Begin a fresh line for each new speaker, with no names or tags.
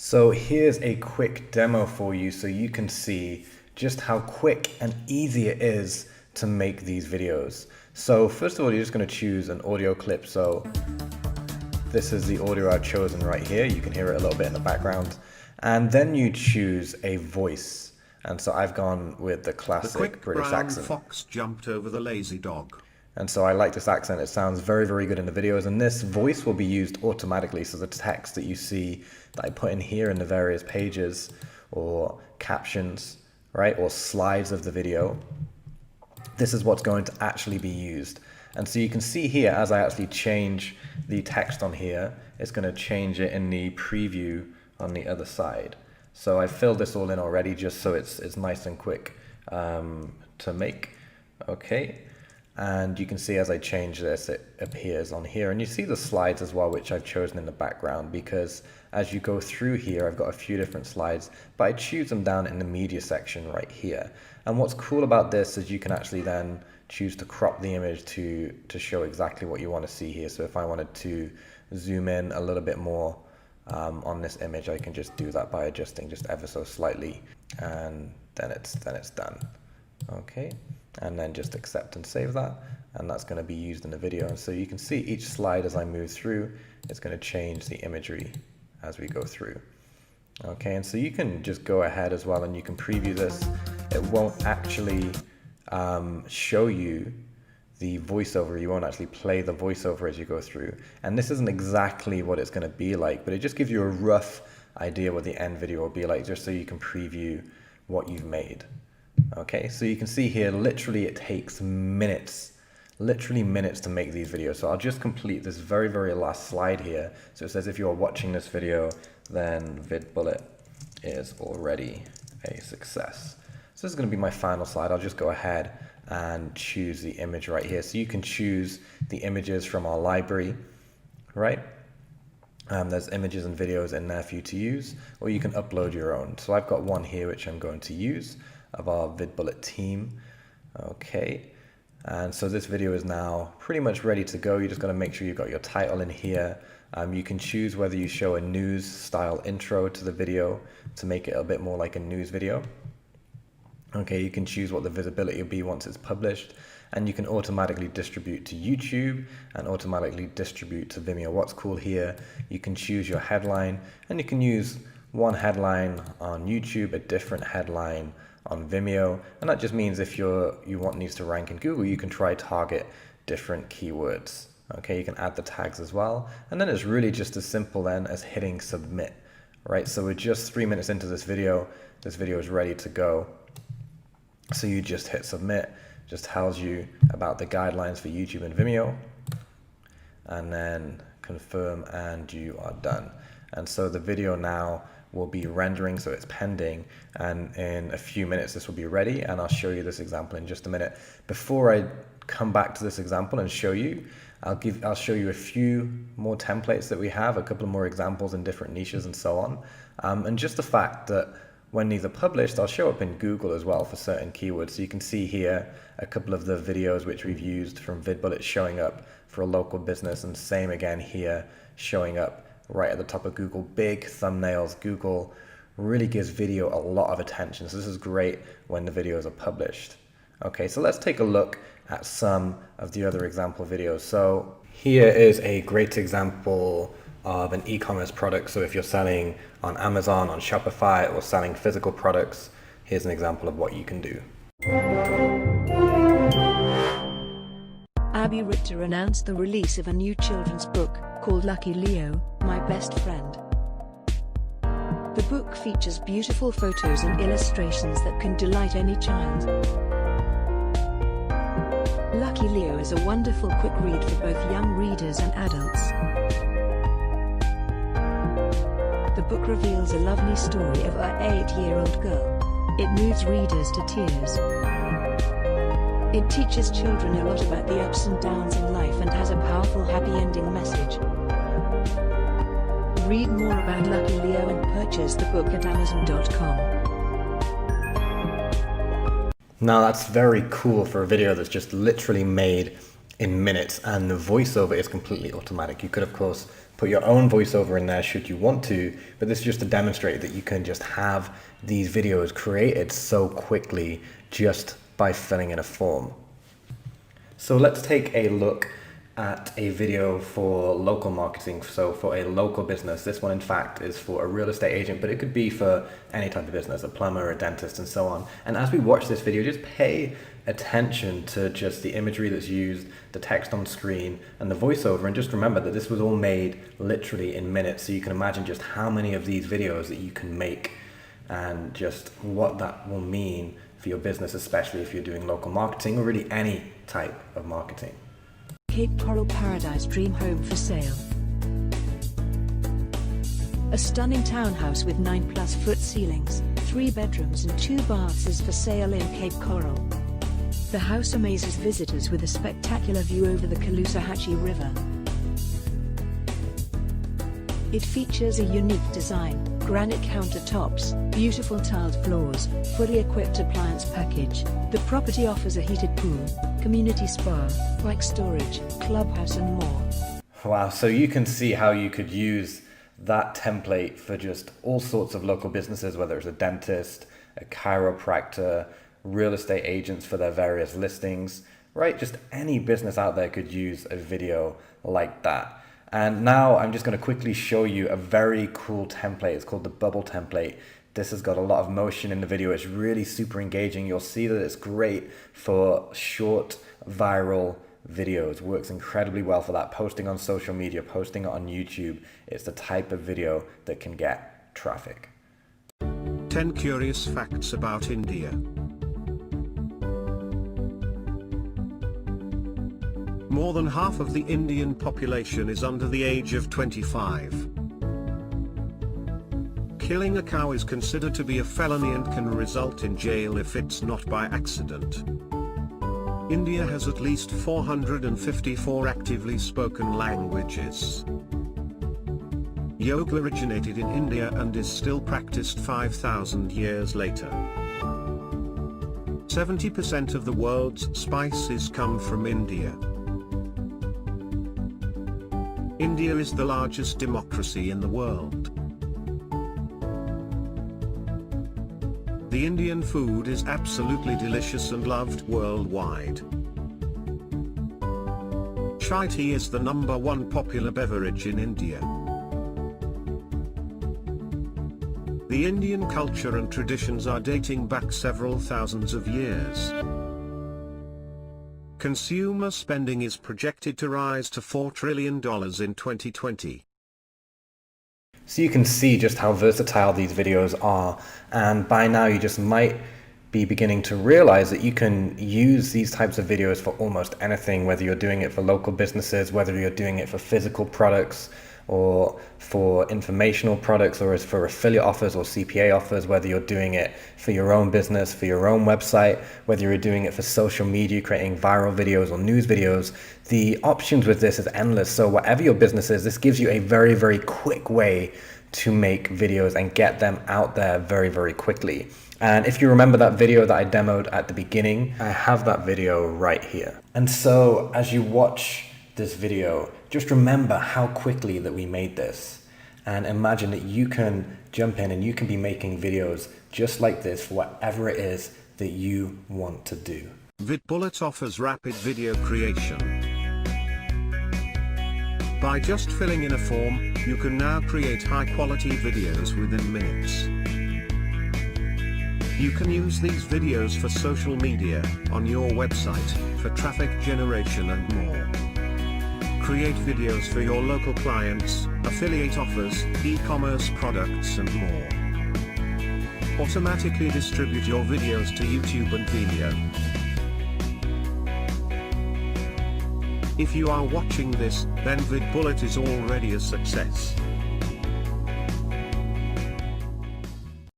So here's a quick demo for you so you can see just how quick and easy it is to make these videos. So first of all, you're just going to choose an audio clip. So this is the audio I've chosen right here. You can hear it a little bit in the background. And then you choose a voice. And so I've gone with the classic British accent.
The quick brown fox jumped over the lazy dog.
And so I like this accent. It sounds very, very good in the videos. And this voice will be used automatically. So the text that you see that I put in here in the various pages or captions, right, or slides of the video, this is what's going to actually be used. And so you can see here, as I actually change the text on here, it's going to change it in the preview on the other side. So I filled this all in already just so it's nice and quick to make. Okay. And you can see as I change this, it appears on here. And you see the slides as well, which I've chosen in the background, because as you go through here, I've got a few different slides, but I choose them down in the media section right here. And what's cool about this is you can actually then choose to crop the image to show exactly what you want to see here. So if I wanted to zoom in a little bit more on this image, I can just do that by adjusting just ever so slightly, and then it's done. Okay. And then just accept and save that, and that's going to be used in the video. And so you can see each slide as I move through, it's going to change the imagery as we go through. Okay, and so you can just go ahead as well and you can preview this. It won't actually show you the voiceover. You won't actually play the voiceover as you go through. And this isn't exactly what it's going to be like, but it just gives you a rough idea what the end video will be like, just so you can preview what you've made. Okay, so you can see here, literally it takes minutes, literally minutes to make these videos. So I'll just complete this very, very last slide here. So it says if you're watching this video, then VidBullet is already a success. So this is going to be my final slide. I'll just go ahead and choose the image right here. So you can choose the images from our library, right? There's images and videos in there for you to use, or you can upload your own. So I've got one here which I'm going to use of our VidBullet team. Okay, and so this video is now pretty much ready to go. You just got to make sure you've got your title in here. You can choose whether you show a news style intro to the video to make it a bit more like a news video. Okay, you can choose what the visibility will be once it's published, and you can automatically distribute to YouTube and automatically distribute to Vimeo. What's cool here, you can choose your headline, and you can use one headline on YouTube, a different headline on Vimeo, and that just means if you want these to rank in Google, you can try target different keywords. Okay, you can add the tags as well, and then it's really just as simple then as hitting submit, right? So we're just 3 minutes into this video is ready to go. So you just hit submit, just tells you about the guidelines for YouTube and Vimeo, and then confirm, and you are done. And so the video now will be rendering, so it's pending, and in a few minutes this will be ready, and I'll show you this example in just a minute. Before I come back to this example and show you, I'll show you a few more templates that we have, a couple of more examples in different niches and so on, and just the fact that when these are published, I'll show up in Google as well for certain keywords. So you can see here a couple of the videos which we've used from VidBullet showing up for a local business, and same again here, showing up right at the top of Google. Big thumbnails. Google really gives video a lot of attention. So this is great when the videos are published. Okay, so let's take a look at some of the other example videos. So here is a great example of an e-commerce product. So if you're selling on Amazon, on Shopify, or selling physical products, here's an example of what you can do.
Abby Richter announced the release of a new children's book called Lucky Leo, My Best Friend. The book features beautiful photos and illustrations that can delight any child. Lucky Leo is a wonderful quick read for both young readers and adults. The book reveals a lovely story of an 8-year-old girl. It moves readers to tears. It teaches children a lot about the ups and downs in life and has a powerful happy ending message. Read more about Lucky Leo and purchase the book at Amazon.com.
Now that's very cool for a video that's just literally made in minutes, and the voiceover is completely automatic. You could of course put your own voiceover in there should you want to, but this is just to demonstrate that you can just have these videos created so quickly just by filling in a form. So let's take a look at a video for local marketing. So for a local business, this one in fact is for a real estate agent, but it could be for any type of business, a plumber, a dentist, and so on. And as we watch this video, just pay attention to just the imagery that's used, the text on screen, and the voiceover, and just remember that this was all made literally in minutes. So you can imagine just how many of these videos that you can make and just what that will mean for your business, especially if you're doing local marketing or really any type of marketing.
Cape Coral Paradise Dream Home for sale. A stunning townhouse with 9+ foot ceilings, 3 bedrooms and 2 baths is for sale in Cape Coral. The house amazes visitors with a spectacular view over the Caloosahatchee River. It features a unique design, granite countertops, beautiful tiled floors, fully equipped appliance package. The property offers a heated pool, community spa, bike storage, clubhouse and more.
Wow, so you can see how you could use that template for just all sorts of local businesses, whether it's a dentist, a chiropractor, real estate agents for their various listings, right? Just any business out there could use a video like that. And now I'm just going to quickly show you a very cool template. It's called the bubble template. This has got a lot of motion in the video. It's really super engaging. You'll see that it's great for short viral videos. Works incredibly well for that. Posting on social media, posting it on YouTube. It's the type of video that can get traffic.
10 curious facts about India. More than half of the Indian population is under the age of 25. Killing a cow is considered to be a felony and can result in jail if it's not by accident. India has at least 454 actively spoken languages. Yoga originated in India and is still practiced 5,000 years later. 70% of the world's spices come from India. India is the largest democracy in the world. The Indian food is absolutely delicious and loved worldwide. Chai tea is the #1 popular beverage in India. The Indian culture and traditions are dating back several thousands of years. Consumer spending is projected to rise to $4 trillion in 2020.
So you can see just how versatile these videos are, and by now you just might be beginning to realize that you can use these types of videos for almost anything, whether you're doing it for local businesses, whether you're doing it for physical products or for informational products, or as for affiliate offers or CPA offers, whether you're doing it for your own business, for your own website, whether you're doing it for social media, creating viral videos or news videos. The options with this is endless. So whatever your business is, this gives you a very, very quick way to make videos and get them out there very, very quickly. And if you remember that video that I demoed at the beginning, I have that video right here. And so as you watch this video, just remember how quickly that we made this, and imagine that you can jump in and you can be making videos just like this for whatever it is that you want to do.
VidBullet offers rapid video creation. By just filling in a form, you can now create high-quality videos within minutes. You can use these videos for social media, on your website, for traffic generation and more. Create videos for your local clients, affiliate offers, e-commerce products and more. Automatically distribute your videos to YouTube and Vimeo. If you are watching this, then VidBullet is already a success.